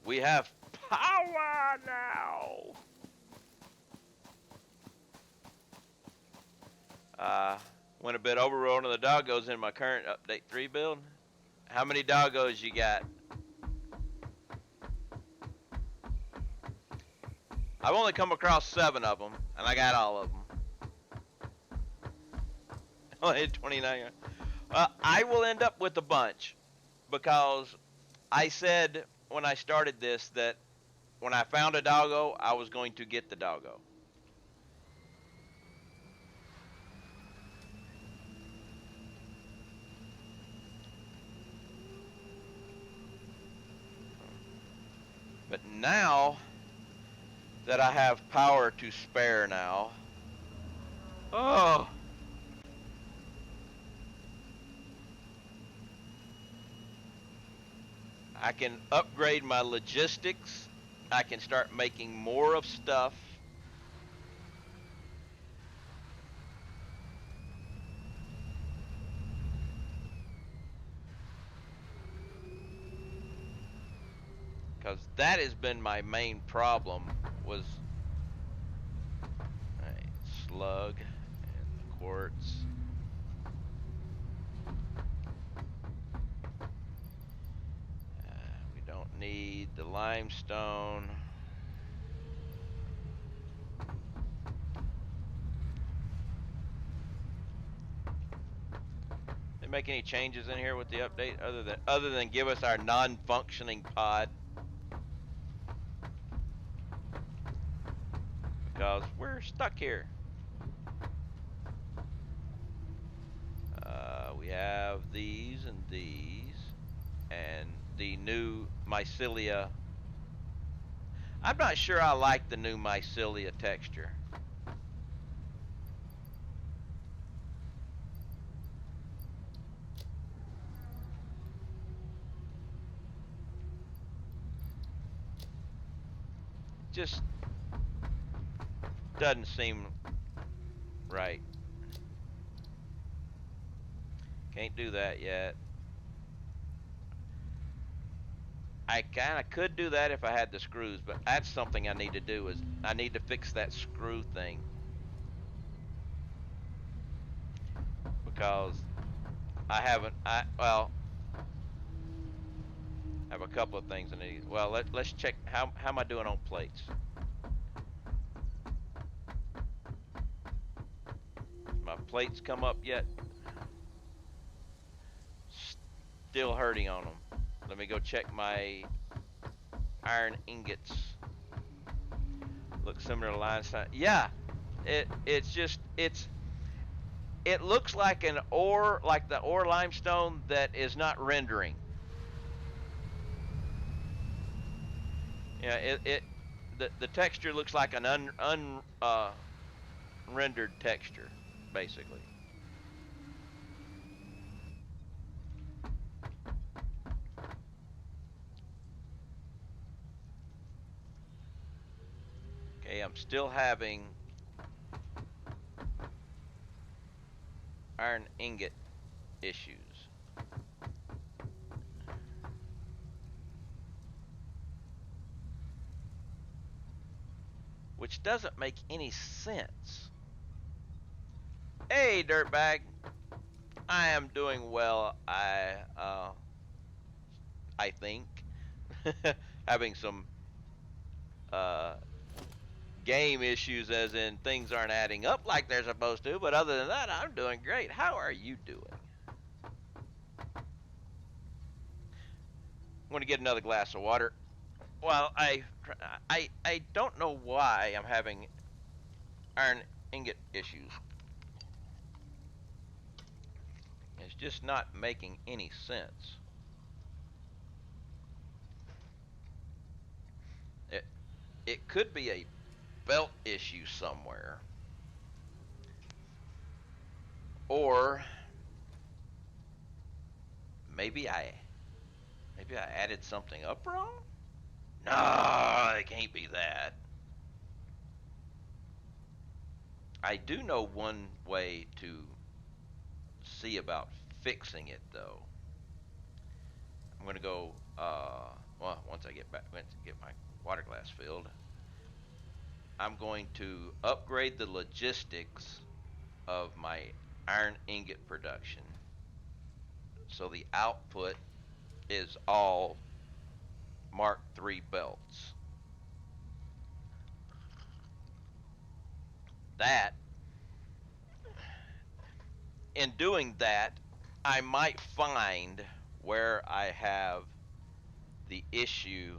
We have power now. Went a bit overruled on the doggos in my current update 3 build. How many doggos you got? I've only come across 7 of them, and I got all of them. Only 29. I will end up with a bunch, because I said when I started this that when I found a doggo, I was going to get the doggo. But now that I have power to spare now, oh, I can upgrade my logistics. I can start making more of stuff. Because that has been my main problem was slug and the quartz. We don't need the limestone. They make any changes in here with the update other than give us our non-functioning pod? Because we're stuck here. We have these and these, and the new mycelia. I'm not sure I like the new mycelia texture. Just doesn't seem right. Can't do that yet. I kind of could do that if I had the screws, but that's something I need to do. Is I need to fix that screw thing, because I haven't. I have a couple of things I need. Well, let's check how am I doing on plates. My plates come up yet? Still hurting on them. Let me go check my iron ingots. Looks similar to limestone. Yeah, it's just it looks like an ore, like the ore limestone that is not rendering. Yeah, the texture looks like an rendered texture, basically. Okay, I'm still having iron ingot issues. Which doesn't make any sense. Hey, dirtbag. I am doing well. I think having some uh, game issues, as in things aren't adding up like they're supposed to. But other than that, I'm doing great. How are you doing? I'm going to get another glass of water. Well, I don't know why I'm having iron ingot issues. It's just not making any sense. It could be a belt issue somewhere, or maybe I added something up wrong. No, it can't be that. I do know one way to see about fixing it, though. I'm going to go well, once I get my water glass filled, I'm going to upgrade the logistics of my iron ingot production so the output is all Mark III belts. That, in doing that, I might find where I have the issue.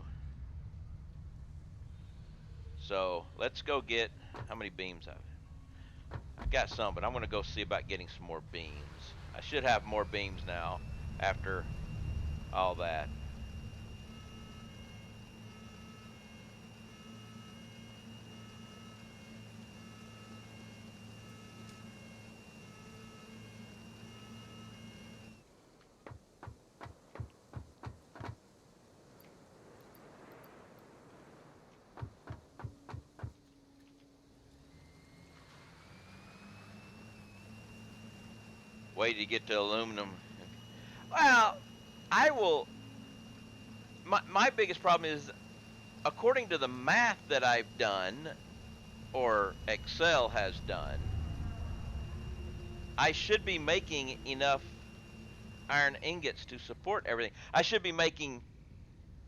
So let's go get how many beams I've got some, but I'm going to go see about getting some more beams. I should have more beams now after all that. Wait to get to aluminum. Well, I will. My biggest problem is, according to the math that I've done, or Excel has done, I should be making enough iron ingots to support everything. I should be making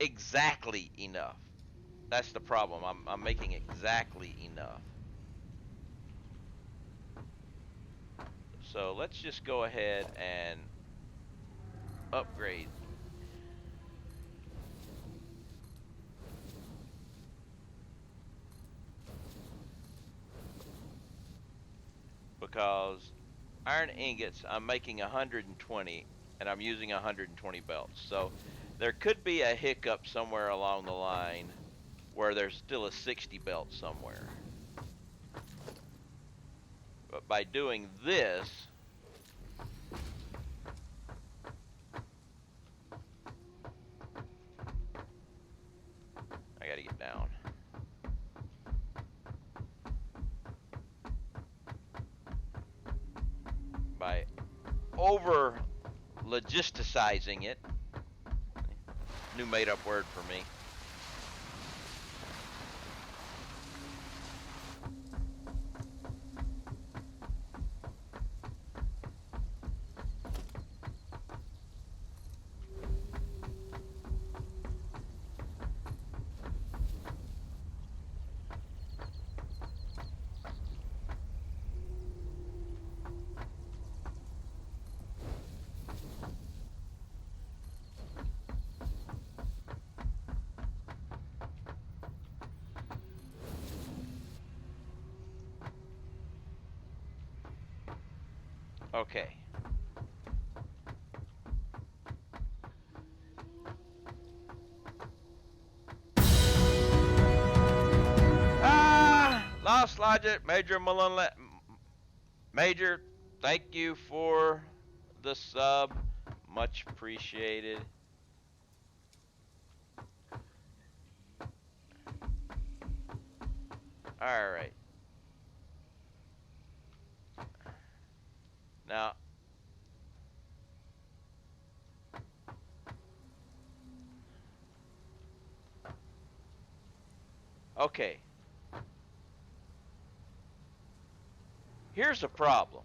exactly enough. That's the problem. I'm making exactly enough. So let's just go ahead and upgrade. Because iron ingots, I'm making 120 and I'm using 120 belts. So there could be a hiccup somewhere along the line where there's still a 60 belt somewhere. But by doing this, I gotta get down. By over logisticizing it, new made up word for me. Okay. Lost Logic, Major Mullen. Major, thank you for the sub. Much appreciated. All right. Now, okay. Here's the problem.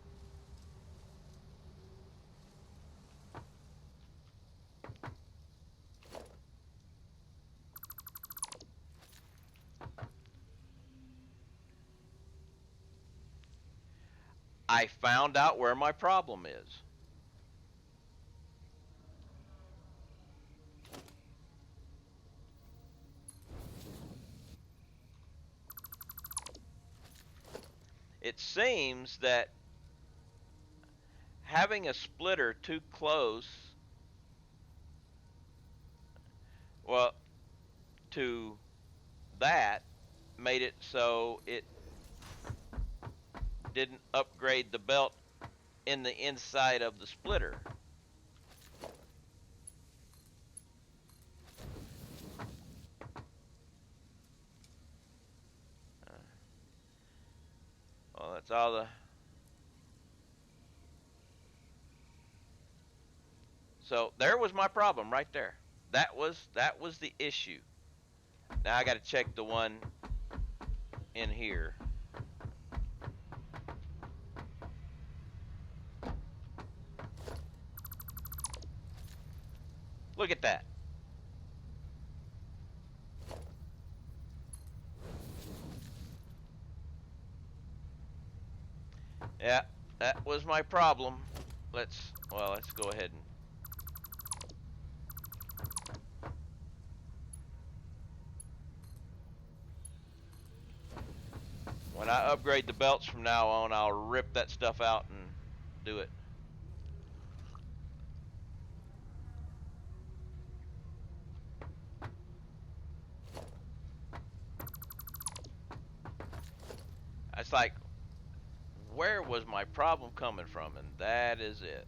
I found out where my problem is. It seems that having a splitter too close, well, to that made it so it didn't upgrade the belt in the inside of the splitter. Well, that's all the. So there was my problem right there. That was the issue. Now I got to check the one in here. Look at that. Yeah, that was my problem. Let's go ahead and when I upgrade the belts from now on, I'll rip that stuff out and do it. It's like, where was my problem coming from? And that is it.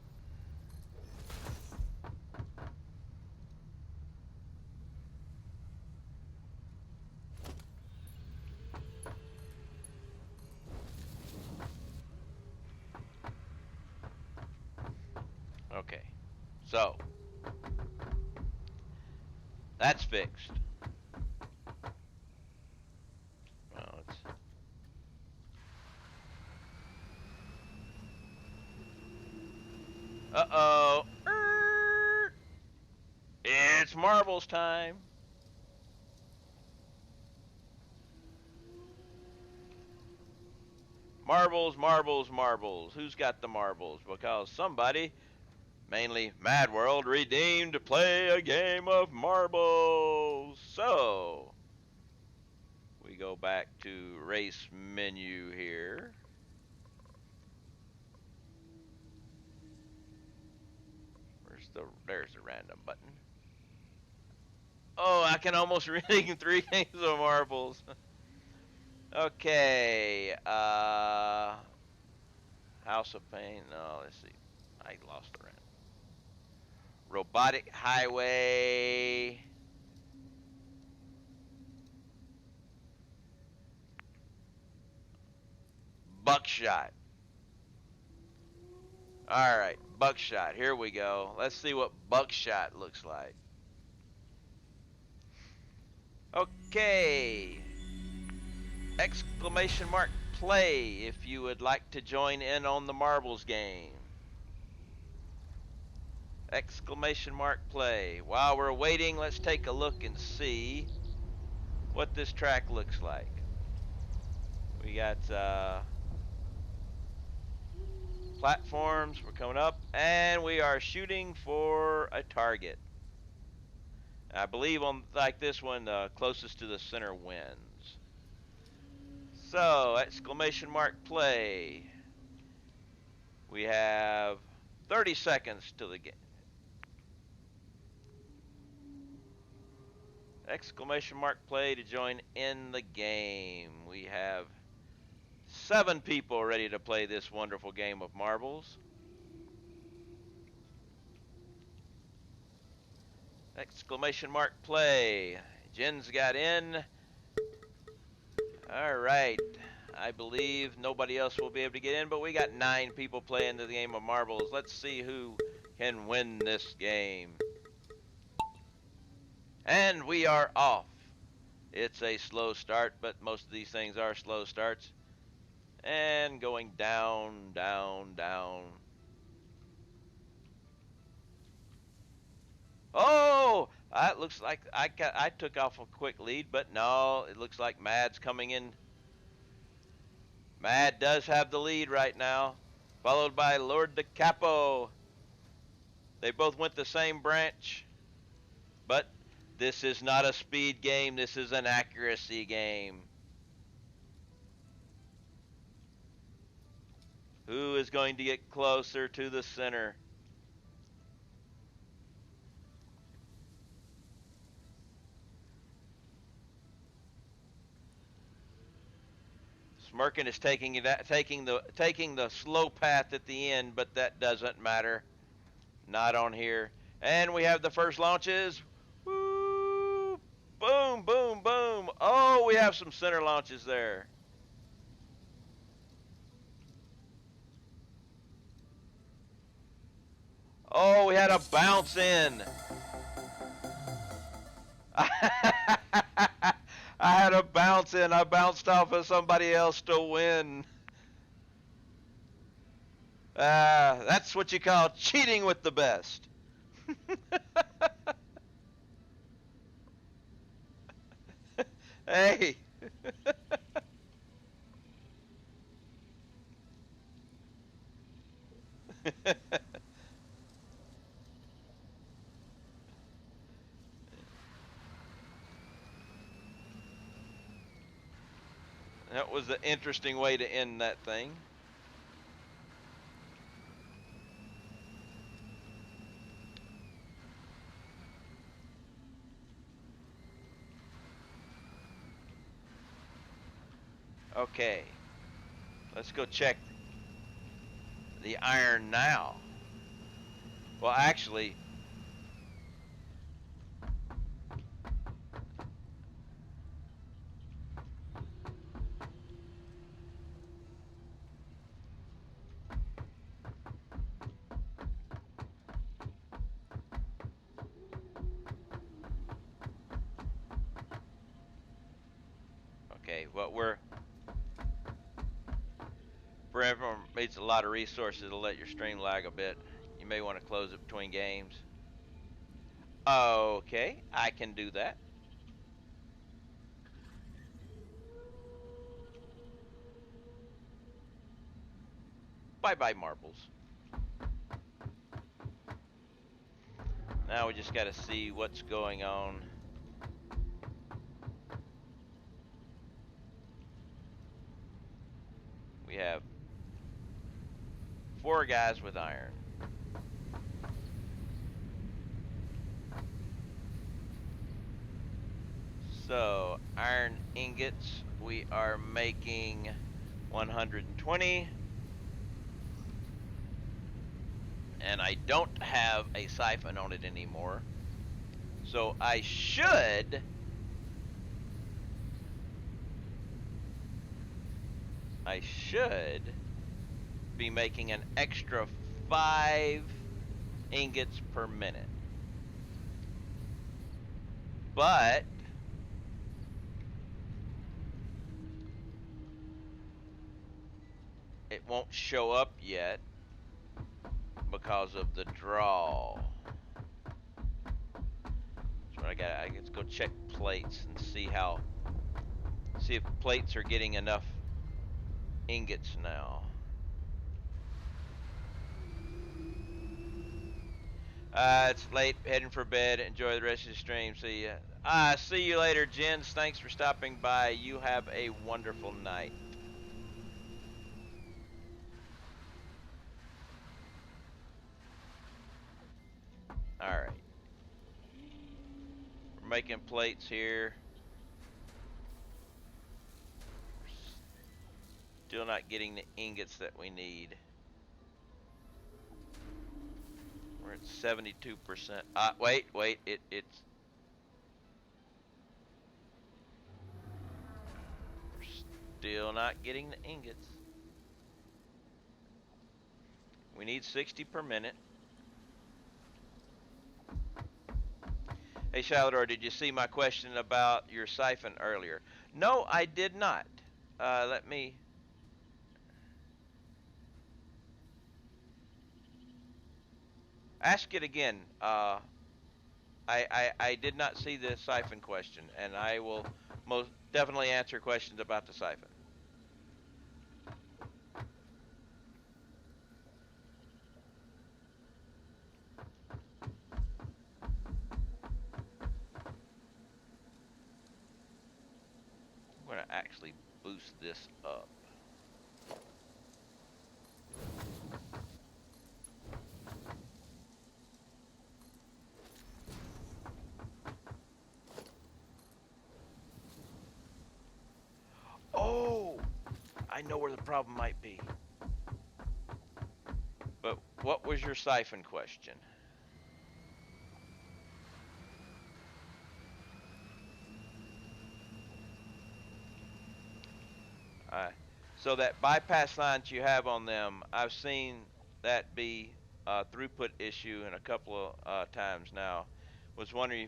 Okay, so that's fixed. Well, uh-oh. It's marbles time. Marbles, marbles, marbles. Who's got the marbles? Because somebody, mainly Mad World, redeemed to play a game of marbles. So, we go back to race menu here. There's the random button. Oh, I can almost redeem 3 games of marbles. Okay, House of Pain. No, let's see. I lost the random. Robotic Highway. Buckshot. Alright, Buckshot. Here we go. Let's see what Buckshot looks like. Okay. Exclamation mark play if you would like to join in on the marbles game. Exclamation mark play. While we're waiting, let's take a look and see what this track looks like. We got platforms. We're coming up, and we are shooting for a target. I believe on like this one, closest to the center wins. So, exclamation mark play. We have 30 seconds to the game. Exclamation mark play to join in the game. We have 7 people ready to play this wonderful game of marbles. Exclamation mark play. Jen's got in. All right. I believe nobody else will be able to get in, but we got 9 people playing the game of marbles. Let's see who can win this game. And we are off. It's a slow start, but most of these things are slow starts. And going down, down, down. Oh, it looks like I took off a quick lead, but no, it looks like Mad's coming in. Mad does have the lead right now, followed by Lord Da Capo. They both went the same branch, but this is not a speed game. This is an accuracy game. Who is going to get closer to the center? Smirkin is taking the slow path at the end, but that doesn't matter. Not on here. And we have the first launches. Woo! Boom, boom, boom. Oh, we have some center launches there. Oh, we had a bounce in. I had a bounce in. I bounced off of somebody else to win. That's what you call cheating with the best. Hey. That was an interesting way to end that thing. Okay, let's go check the iron now. Well, actually, okay, what Brentford needs a lot of resources to let your stream lag a bit. You may want to close it between games. Okay, I can do that. Bye bye, marbles. Now we just got to see what's going on. We have 4 guys with iron. So, iron ingots, we are making 120. And I don't have a siphon on it anymore. So I should be making an extra 5 ingots per minute. But it won't show up yet because of the draw. So I gotta go check plates and see if plates are getting enough ingots now. It's late, heading for bed. Enjoy the rest of the stream. See ya. See you later, Jens. Thanks for stopping by. You have a wonderful night. All right. We're making plates here. Still not getting the ingots that we need. We're at 72%. Wait. It's we're still not getting the ingots. We need 60 per minute. Hey, Shalador, did you see my question about your siphon earlier? No, I did not. Let me... Ask it again. I did not see the siphon question, and I will most definitely answer questions about the siphon. I'm going to actually boost this up. Oh, I know where the problem might be. But what was your siphon question? So that bypass lines you have on them, I've seen that be a throughput issue in a couple of times now. Was wondering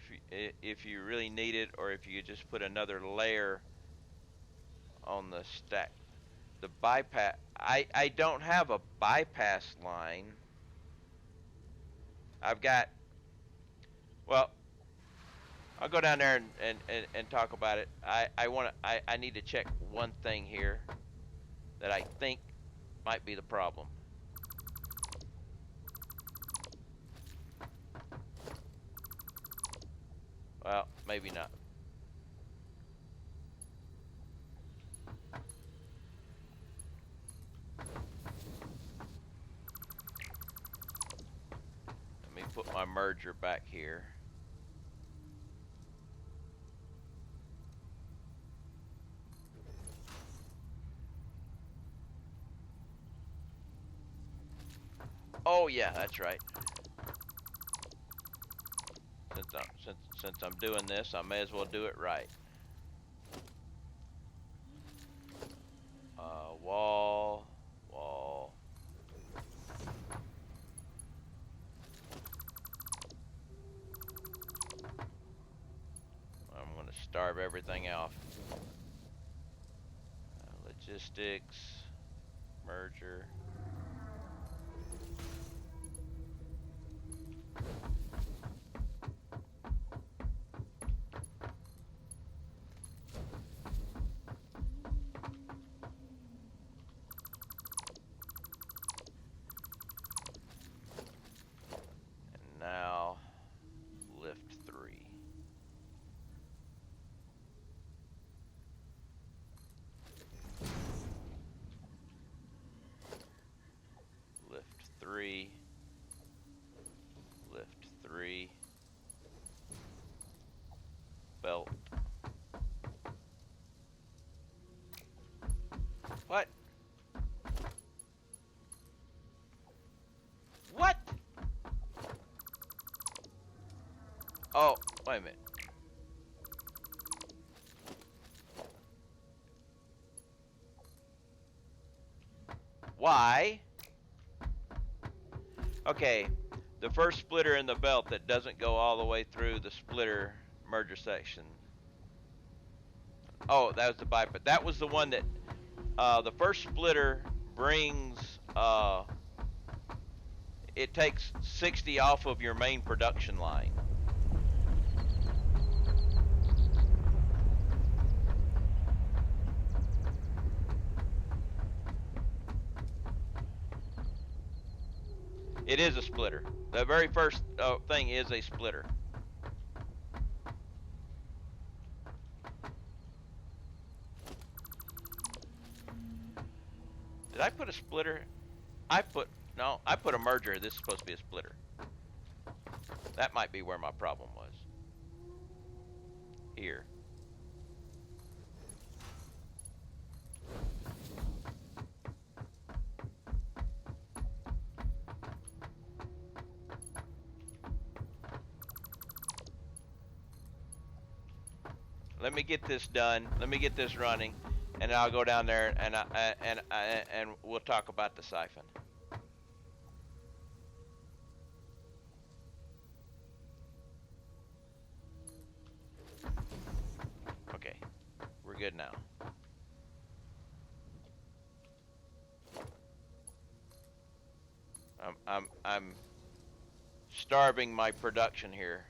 if you really need it or if you could just put another layer on the stack. The bypass. I don't have a bypass line. I've got. Well, I'll go down there and talk about it. I need to check one thing here that I think might be the problem. Well, maybe not. Let me put my merger back here. Oh yeah, that's right. Since I'm doing this, I may as well do it right. Wall. I'm gonna starve everything off. Logistics, merger. And now, lift 3. Lift 3. Lift 3. Belt. What? What? Oh, wait a minute. Why? Okay, the first splitter in the belt that doesn't go all the way through the splitter merger section. Oh, that was the bypass. That was the one that the first splitter brings. It takes 60 off of your main production line. It is a splitter. The very first thing is a splitter. Did I put a splitter? I put a merger. This is supposed to be a splitter. That might be where my problem was. Here. Let me get this done. Let me get this running, and I'll go down there and we'll talk about the siphon. Okay, we're good now. I'm starving my production here.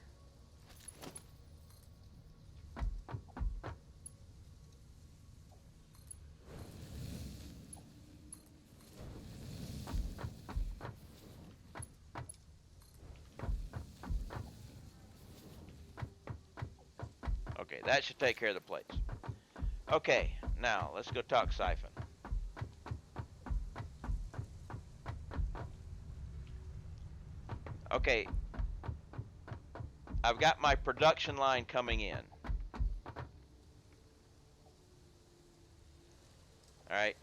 Okay, that should take care of the plates. Okay, now let's go talk siphon. Okay, I've got my production line coming in. All right,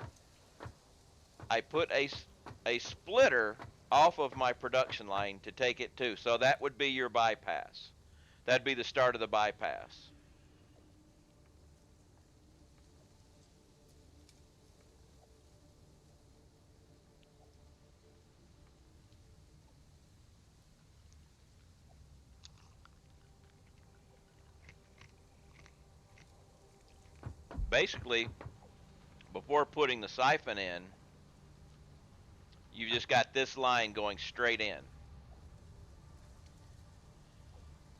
I put a splitter off of my production line to take it to, so that would be your bypass. That'd be the start of the bypass. basically, before putting the siphon in, you've just got this line going straight in.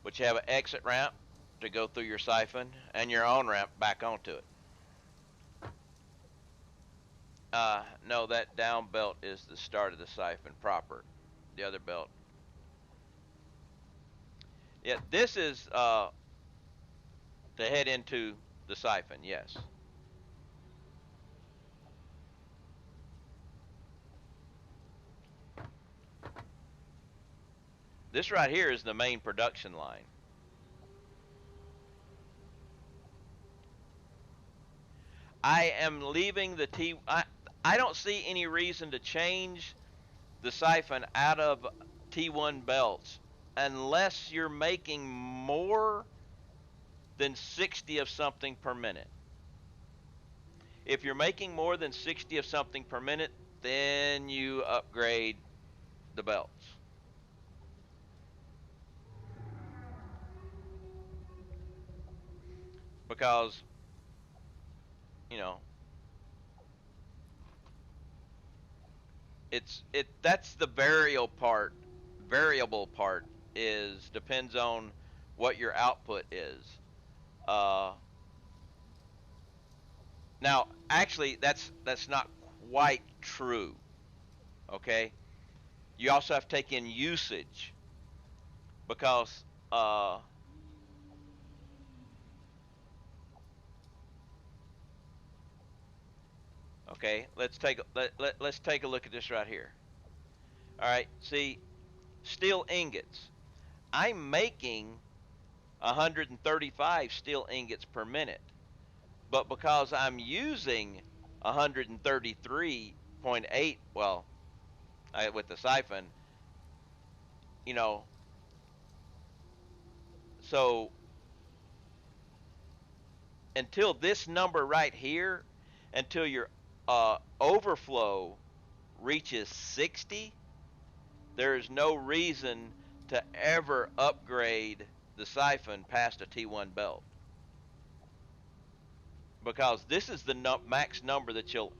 But you have an exit ramp to go through your siphon and your on ramp back onto it. No, that down belt is the start of the siphon proper. The other belt. Yeah, this is to head into the siphon, yes. This right here is the main production line. I am leaving the I don't see any reason to change the siphon out of T1 belts unless you're making more than 60 of something per minute. If you're making more than 60 of something per minute, then you upgrade the belts. Because, you know, that's the variable part is depends on what your output is. Uh, Now, actually, that's not quite true. Okay, you also have to take in usage because okay, let's take a look at this right here. All right, see, steel ingots. I'm making 135 steel ingots per minute, but because I'm using 133.8, well, with the siphon, you know, so until this number right here, until your overflow reaches 60, there is no reason to ever upgrade the siphon past a T1 belt. Because this is the max number that you'll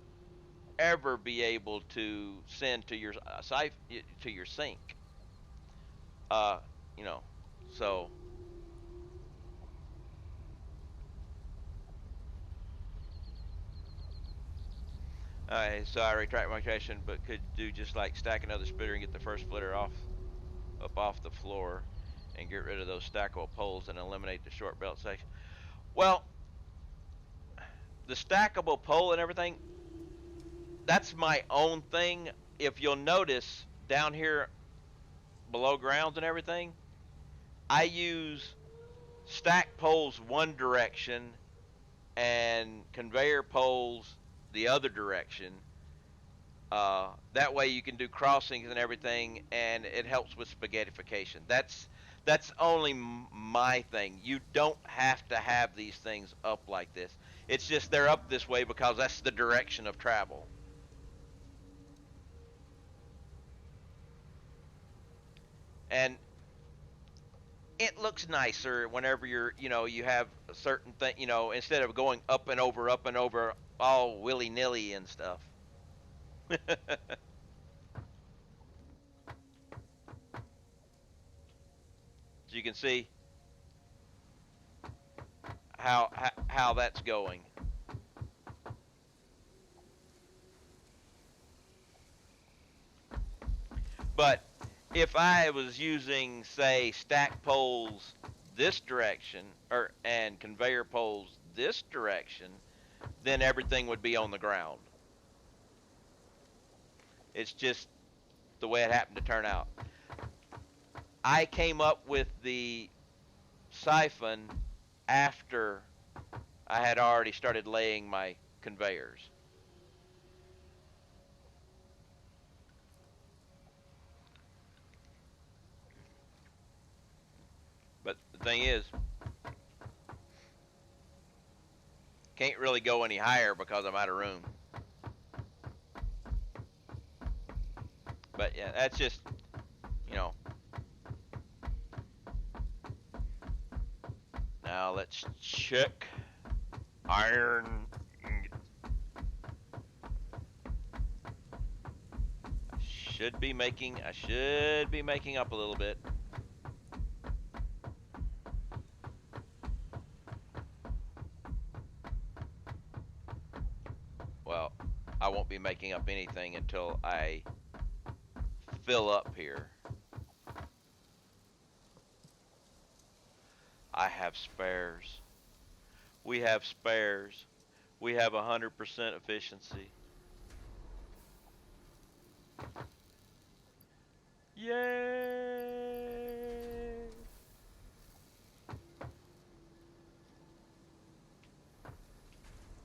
ever be able to send to your to your sink. Uh, you know, so so I retract my question, but could do just like stack another splitter and get the first splitter up off the floor and get rid of those stackable poles and eliminate the short belt section. Well, the stackable pole and everything, that's my own thing. If you'll notice down here below grounds and everything, I use stack poles one direction and conveyor poles the other direction. That way you can do crossings and everything, and it helps with spaghettification. That's only my thing. You don't have to have these things up like this. It's just they're up this way because that's the direction of travel. And it looks nicer whenever you have a certain thing, instead of going up and over all willy nilly and stuff. So you can see how that's going. But if I was using, say, stack poles this direction and conveyor poles this direction, then everything would be on the ground. It's just the way it happened to turn out. I came up with the siphon after I had already started laying my conveyors. But the thing is, can't really go any higher because I'm out of room. But yeah, that's just, you know. Now let's check Iron. I should be making up a little bit. Well, I won't be making up anything until I fill up here. I have spares. We have spares. We have 100% efficiency. Yay!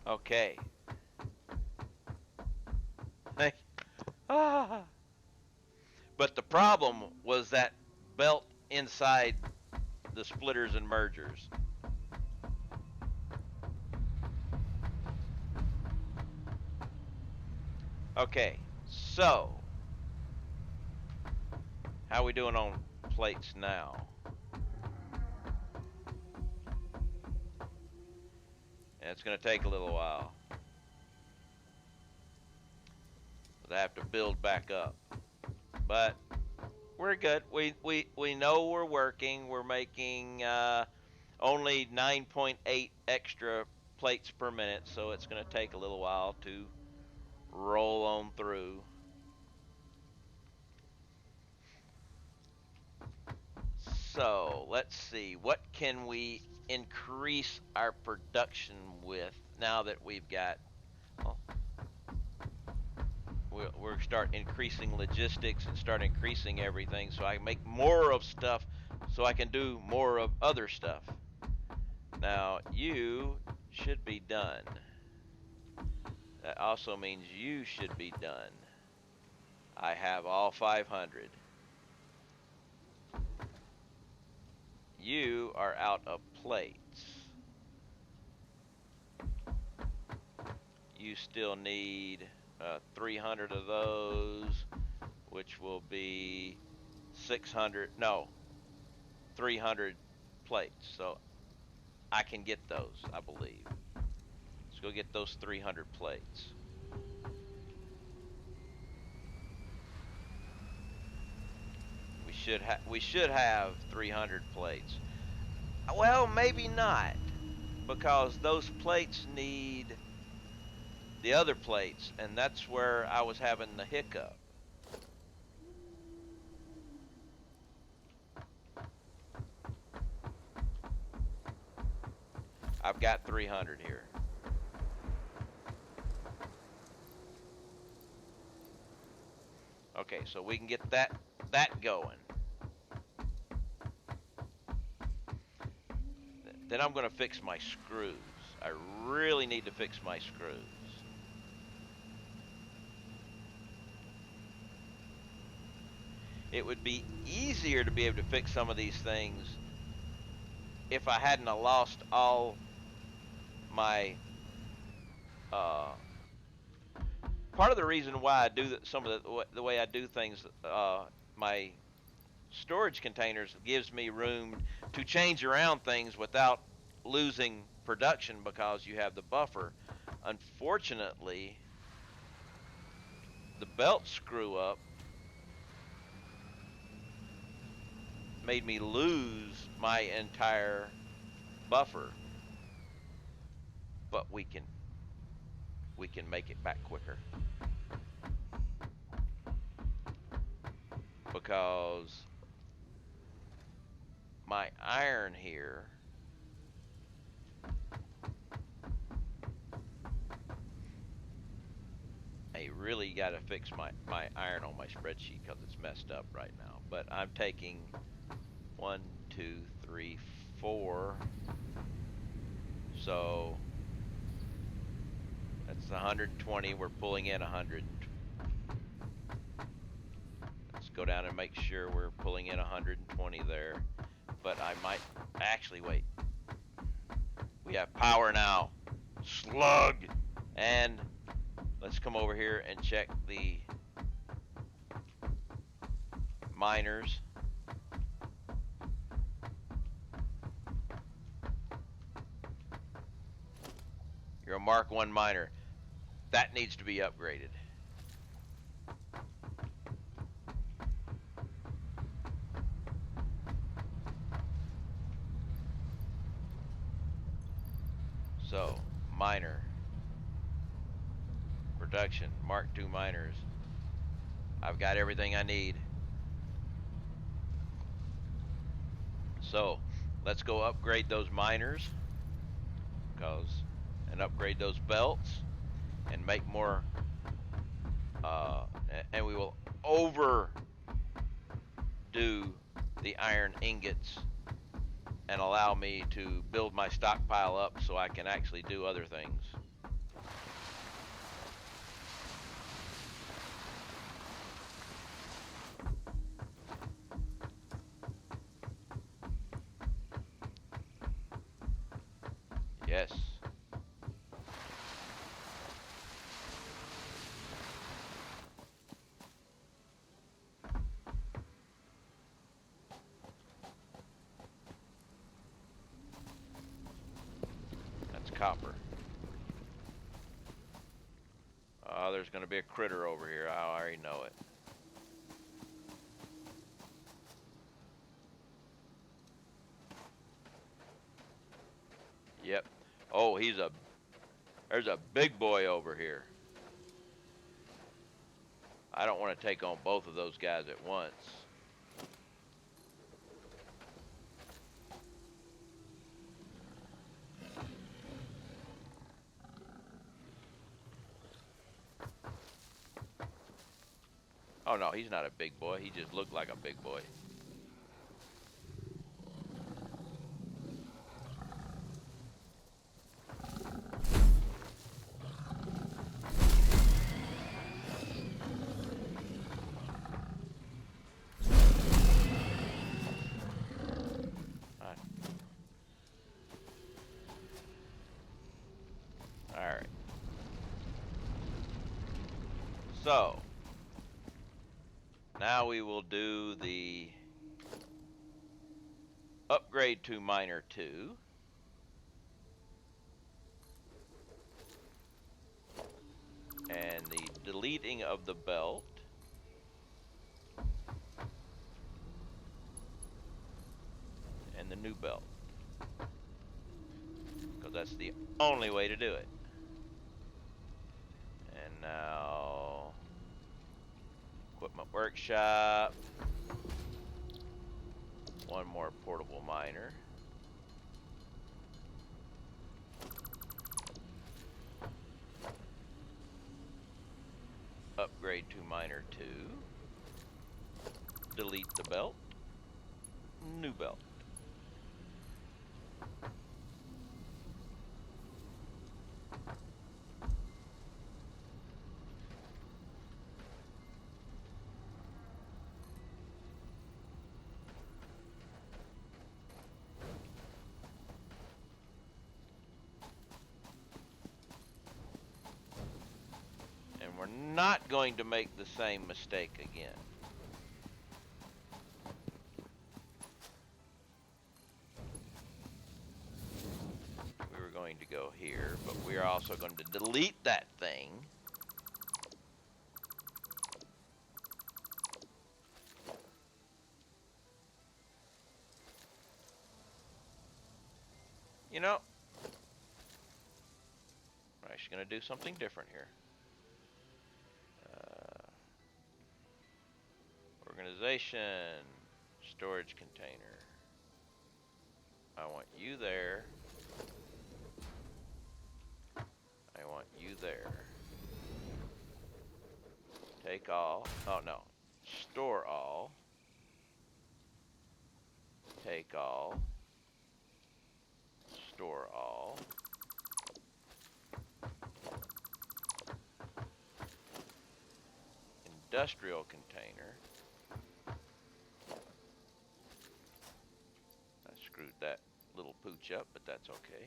Okay. Ah. But the problem was that belt inside the splitters and mergers. Okay, so how we doing on plates now? And it's going to take a little while. I have to build back up. But we're good. We know we're working. We're making only 9.8 extra plates per minute, so it's going to take a little while to roll on through. So let's see, what can we increase our production with now that we've got, well, we're start increasing logistics and start increasing everything so I can make more of stuff so I can do more of other stuff. Now you should be done. That also means you should be done. I have all 500. You are out of plates. You still need 300 of those, which will be 600, no, 300 plates. So I can get those, I believe. Let's go get those 300 plates. We should have 300 plates. Well, maybe not, because those plates need the other plates, and that's where I was having the hiccup. I've got 300 here. Okay, so we can get that going. Then I'm going to fix my screws. I really need to fix my screws. It would be easier to be able to fix some of these things if I hadn't lost all my part of the reason why I do some of the way I do things, my storage containers gives me room to change around things without losing production because you have the buffer. Unfortunately, the belt screw up made me lose my entire buffer, but we can make it back quicker because my iron here I really got to fix my iron on my spreadsheet because it's messed up right now. But I'm taking 1, 2, 3, 4. So that's 120. We're pulling in 100. Let's go down and make sure we're pulling in 120 there. But I might actually wait. We have power now. Slug! And let's come over here and check the miners. Mark 1 miner. That needs to be upgraded. So, miner. Production. Mark 2 miners. I've got everything I need. So, let's go upgrade those miners. And upgrade those belts. And make more. And we will overdo the iron ingots and allow me to build my stockpile up so I can actually do other things. Yes. That's copper. There's going to be a critter over here. I already know it. Yep. Oh, there's a big boy over here. I don't want to take on both of those guys at once. Oh no, he's not a big boy. He just looked like a big boy. Alright. So, now we will do the upgrade to miner 2. And the deleting of the belt. And the new belt. Because that's the only way to do it. And now, equipment workshop. One more portable miner. Upgrade to miner 2. Delete the belt. New belt. And we're not going to make the same mistake again. We were going to go here, but we are also going to delete that thing. You know, I'm actually going to do something different here. Organization, storage container. I want you there. I want you there. Take all. Oh no. Store all. Take all. Store all. Industrial container. I screwed that little pooch up, but that's okay.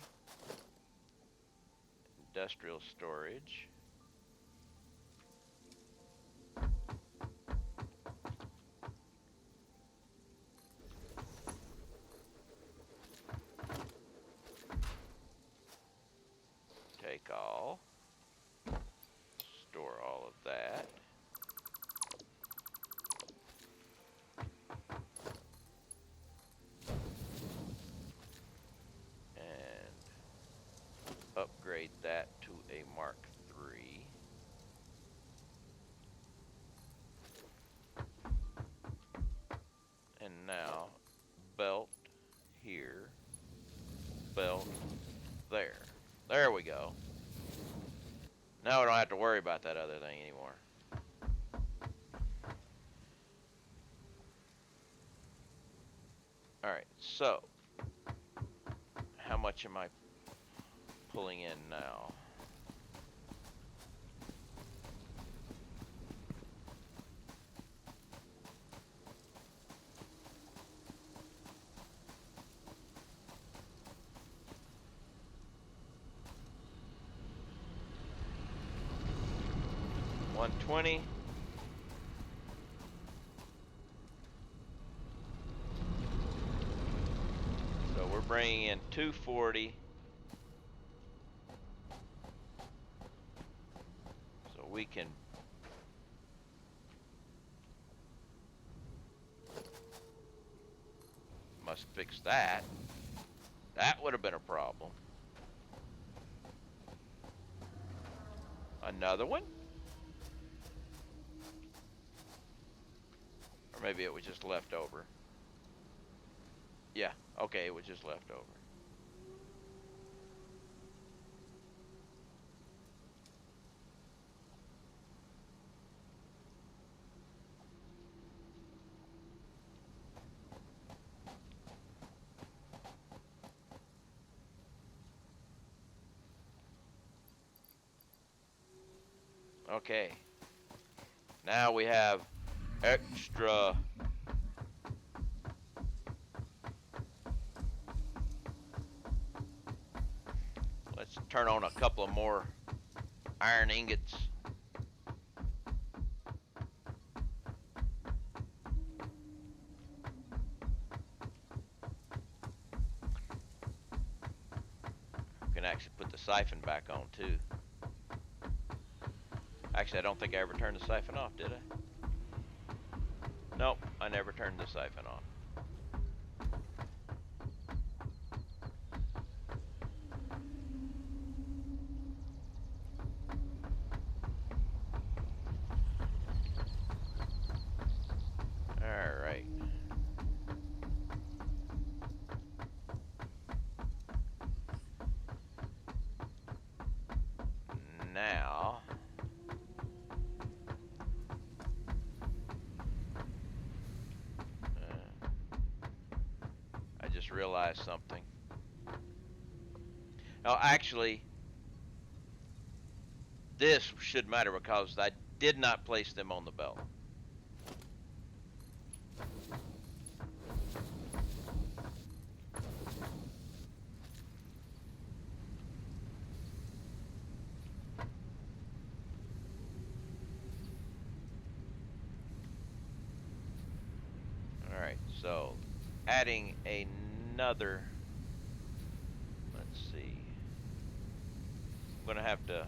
Industrial storage. Take all. upgrade that to a Mark III. And now, belt here, belt there. There we go. Now we don't have to worry about that other thing anymore. Alright, so how much am I pulling in now? $120. So we're bringing in $240. So we can must fix that. That would have been a problem. Another one? Or maybe it was just left over. Yeah, okay, it was just left over. Okay. Now we have extra. Let's turn on a couple of more iron ingots. Can actually put the siphon back on too. Actually, I don't think I ever turned the siphon off, did I? Nope, I never turned the siphon off. Alright. Now, I just realized something. Now, actually, this should matter because I did not place them on the belt. Alright, so adding another, let's see, I'm going to have to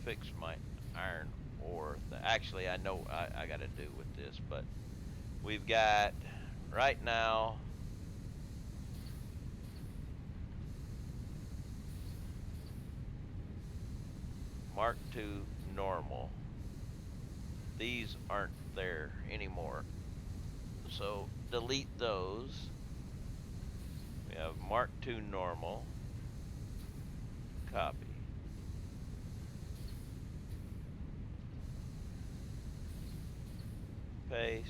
fix my iron ore. Actually, I know I got to do with this, but we've got right now Mark II normal. These aren't there anymore, so delete those. We have Mark II normal, copy. Paste.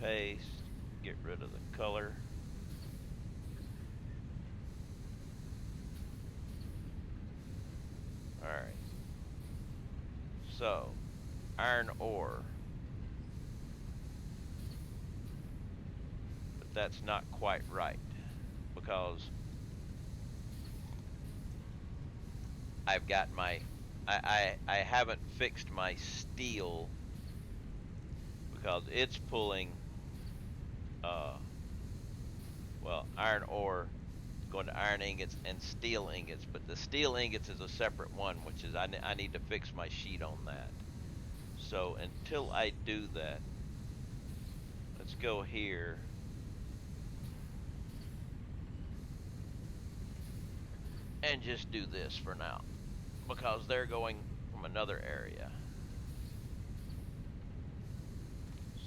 Paste. Get rid of the color. Alright. So, iron ore. But that's not quite right, because I've got my I haven't fixed my steel, because it's pulling well, iron ore going to iron ingots and steel ingots, but the steel ingots is a separate one, which is I need to fix my sheet on that. So until I do that, let's go here and just do this for now because they're going from another area.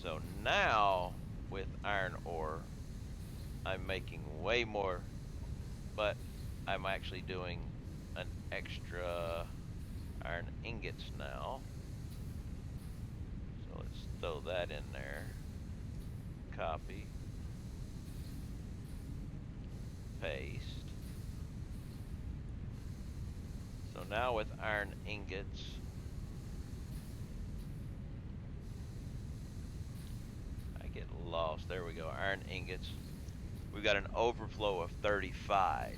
So now with iron ore, I'm making way more, but I'm actually doing an extra iron ingots now. So let's throw that in there. Copy. Paste. So now with iron ingots, I get lost. There we go. Iron ingots. We've got an overflow of 35,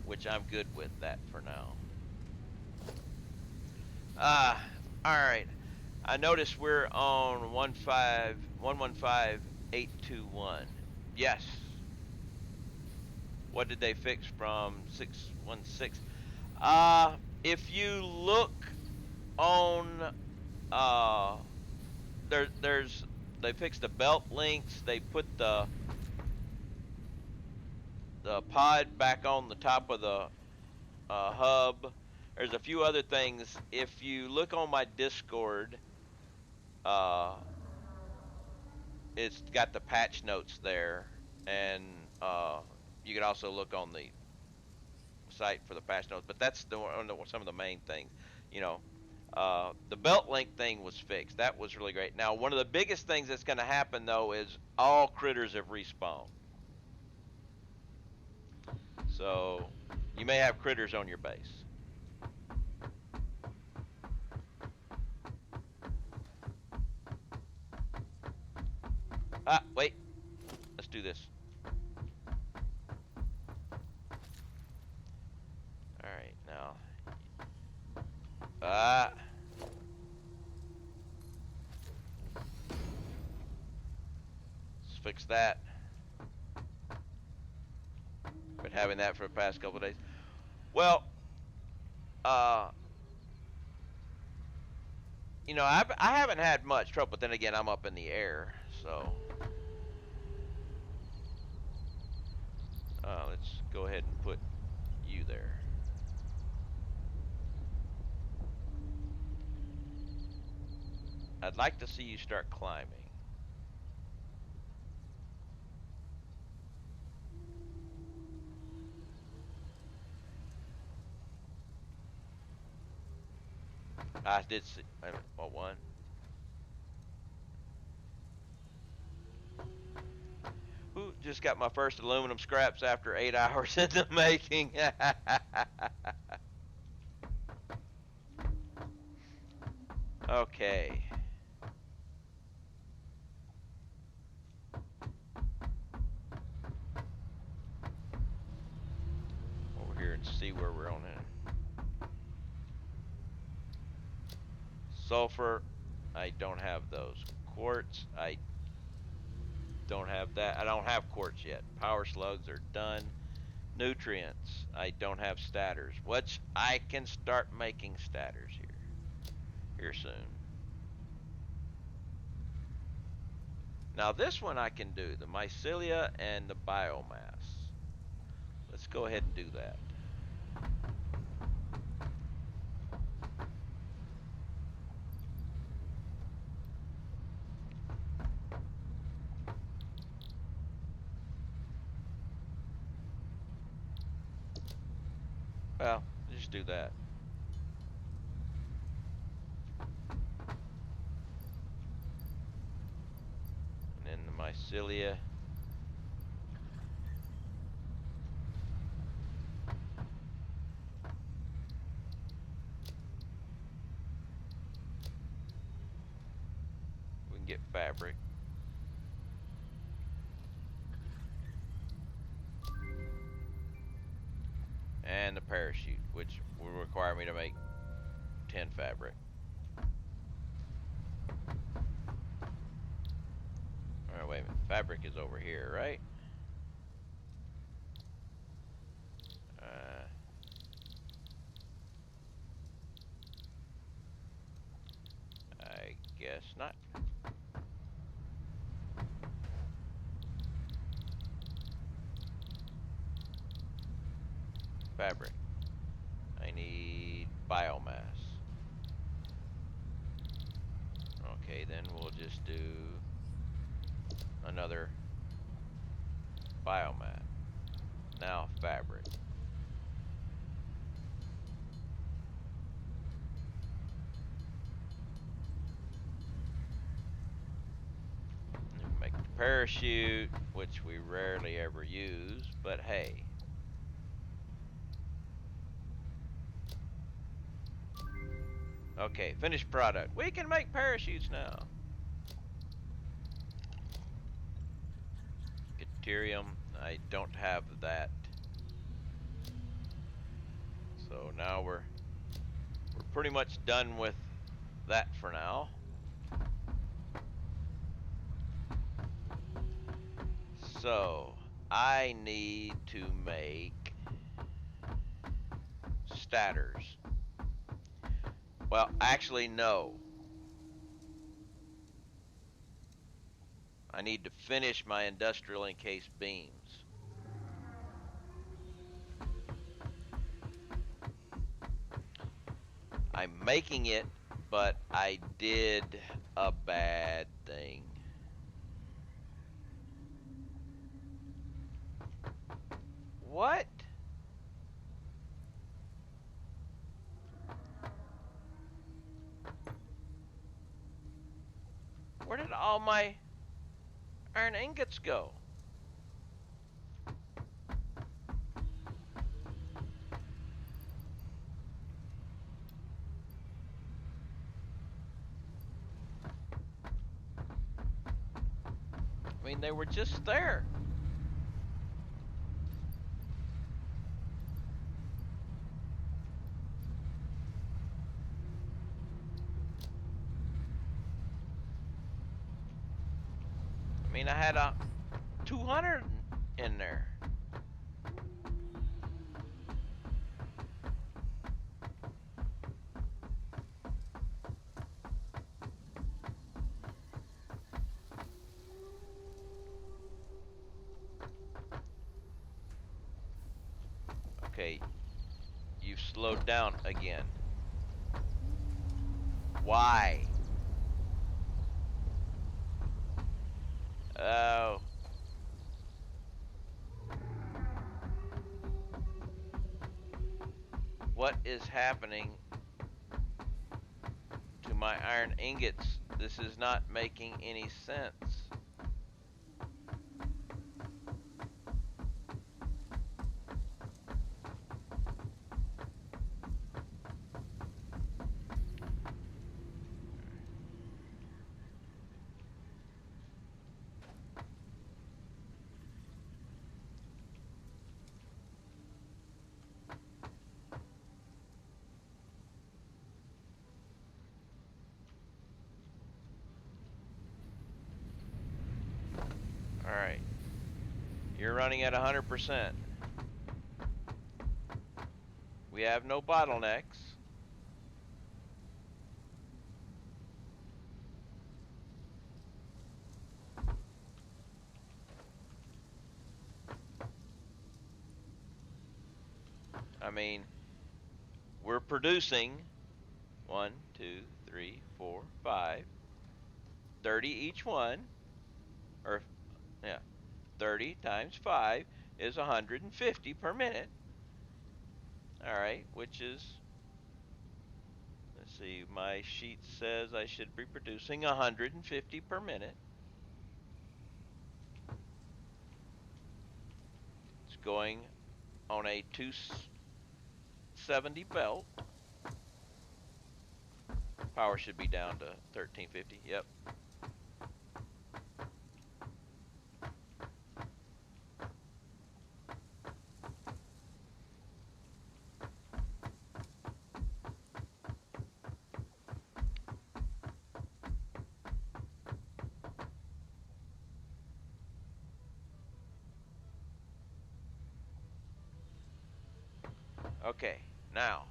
which I'm good with that for now. All right. I notice we're on 115.821. Yes. What did they fix from 616? If you look on there's they fixed the belt links. They put the pod back on the top of the hub. There's a few other things. If you look on my Discord, uh, it's got the patch notes there, and you can also look on the site for the patch notes. But that's some of the main things. You know, the belt link thing was fixed. That was really great. Now, one of the biggest things that's going to happen though is all critters have respawned. So you may have critters on your base. Wait. Let's do this. All right, now. Let's fix that. Been having that for the past couple of days. Well, you know, I haven't had much trouble, but then again, I'm up in the air, so. Let's go ahead and put you there. I'd like to see you start climbing. I did see. What one? Ooh, just got my first aluminum scraps after 8 hours in the making. Okay. Over here and see where we're on it. Sulfur, I don't have those. Quartz, I don't have that. I don't have quartz yet. Power slugs are done. Nutrients, I don't have statters. Which I can start making statters here soon. Now this one I can do, the mycelia and the biomass. Let's go ahead and do that. Well, just do that. And then the mycelia. We can get fabric. And the parachute, which will require me to make 10 fabric. Alright, wait a minute. Fabric is over here, right? I guess not. Okay, then we'll just do another biomat. Now fabric. And make the parachute, which we rarely ever use, but hey. Okay, finished product. We can make parachutes now. Deuterium, I don't have that. So now we're pretty much done with that for now. So I need to make statters. Well, actually, no. I need to finish my industrial encased beams. I'm making it, but I did a bad thing. What? Where did all my iron ingots go? I mean, they were just there. I mean, I had a 200 in there. Okay, you've slowed down again. Why? Oh. What is happening to my iron ingots? This is not making any sense. Alright. You're running at 100%. We have no bottlenecks. I mean, we're producing 1, 2, 3, 4, 5, 30 each one. Or, yeah, 30 times 5 is 150 per minute. Alright, which is, let's see, my sheet says I should be producing 150 per minute. It's going on a 270 belt. Power should be down to 1350. Yep. Okay, now.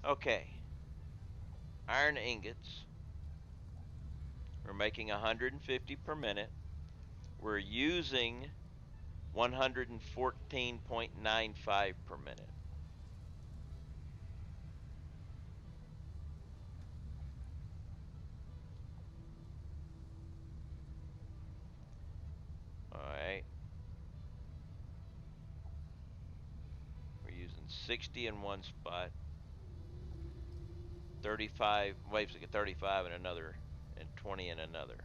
Okay. iron ingots. We're making 150 per minute. We're using 114.95 per minute. All right. We're using 60 in one spot, 35, wait a second, 35 in another, and 20 in another.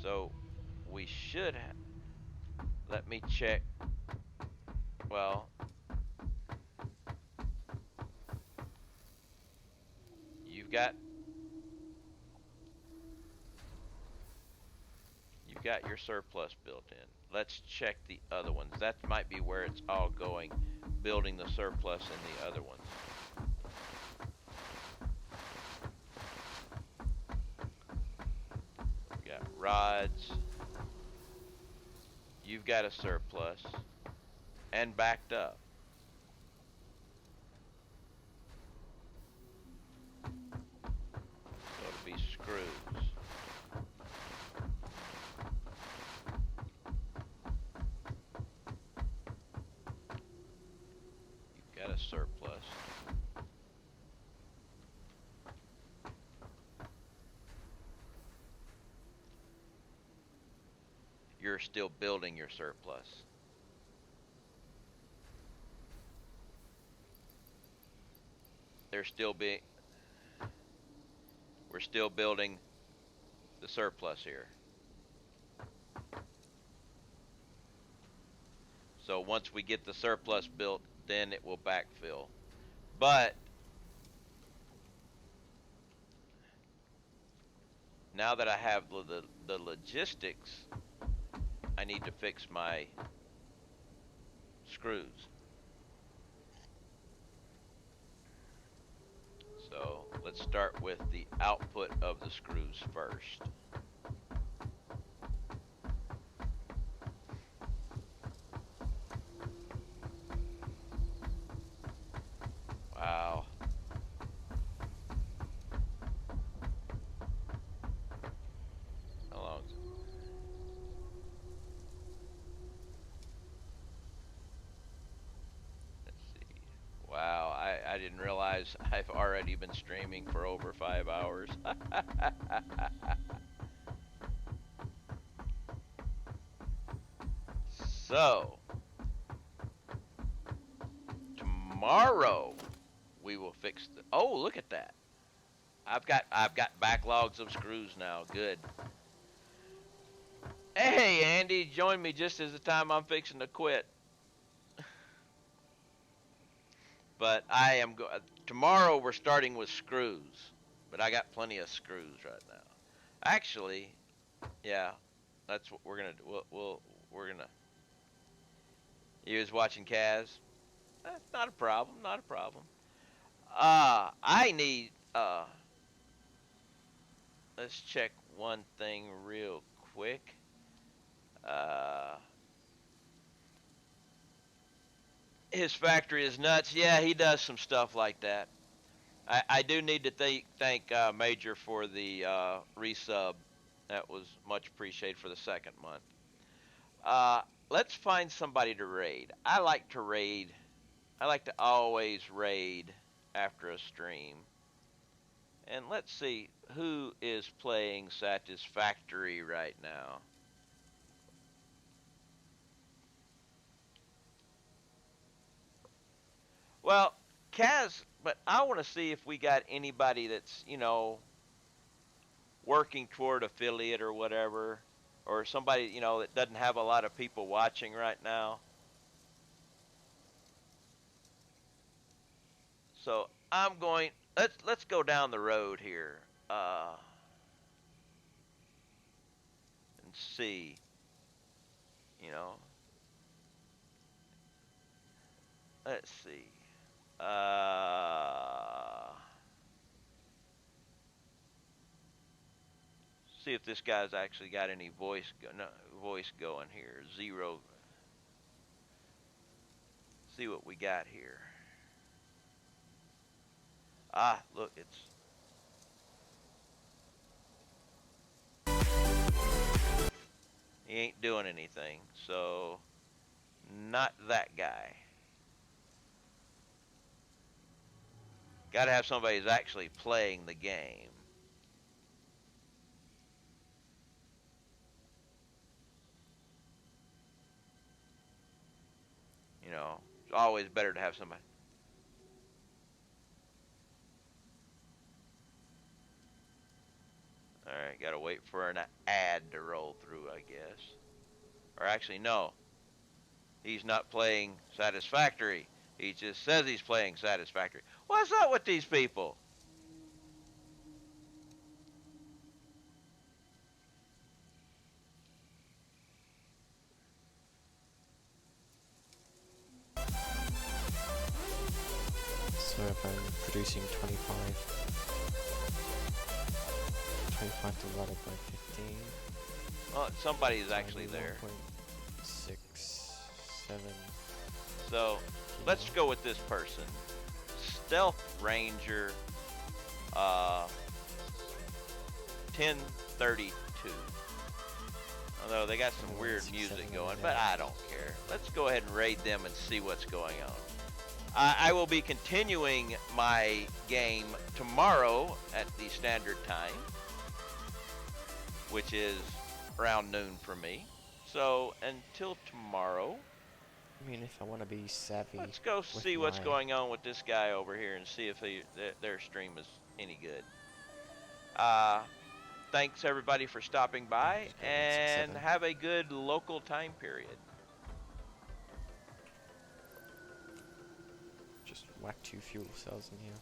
So we should let me check. Well, you've got you've got your surplus built in. Let's check the other ones. That might be where it's all going, building the surplus in the other ones. We've got rods. You've got a surplus and backed up. So it'll be screws. You've got a surplus. You're still building your surplus. There's still being We're still building the surplus here. So once we get the surplus built, then it will backfill. But now that I have the logistics, I need to fix my screws. So let's start with the output of the screws first. Wow. How long is it? Let's see. Wow, I didn't realize I've already been streaming for over 5 hours. So, tomorrow we will fix the. Oh, look at that. I've got backlogs of screws now. Good. Hey, Andy, join me just as the time I'm fixing to quit. But I am tomorrow we're starting with screws, but I got plenty of screws right now. Actually, yeah, that's what we're gonna do. We're gonna. You was watching Kaz? Not a problem. Not a problem. I need. Let's check one thing real quick. Uh, his factory is nuts. Yeah, he does some stuff like that. I do need to thank Major for the resub. That was much appreciated for the second month. Uh, let's find somebody to raid. I like to raid. I like to always raid after a stream. And let's see who is playing Satisfactory right now. Well, Kaz, but I want to see if we got anybody that's, working toward affiliate or whatever, or somebody, that doesn't have a lot of people watching right now. So I'm going. Let's go down the road here, and see. You know, let's see. Uh, See if this guy's actually got any voice going here. Zero. See what we got here. Ah, look, it's... He ain't doing anything, so... Not that guy. Gotta have somebody who's actually playing the game. You know, it's always better to have somebody. Alright, gotta wait for an ad to roll through, I guess. Or actually, no. He's not playing Satisfactory. He just says he's playing Satisfactory. What's up with these people? So if I'm producing 25 divided by 15. Well, somebody's actually there. 1.67. So, let's go with this person. Stealth Ranger, 1032. Although they got some weird music going, but I don't care. Let's go ahead and raid them and see what's going on. I will be continuing my game tomorrow at the standard time, which is around noon for me. So until tomorrow, I mean, if I want to be savvy, let's go see what's going on with this guy over here and see if their stream is any good. Thanks everybody for stopping by, and have a good local time period. Just whack 2 fuel cells in here.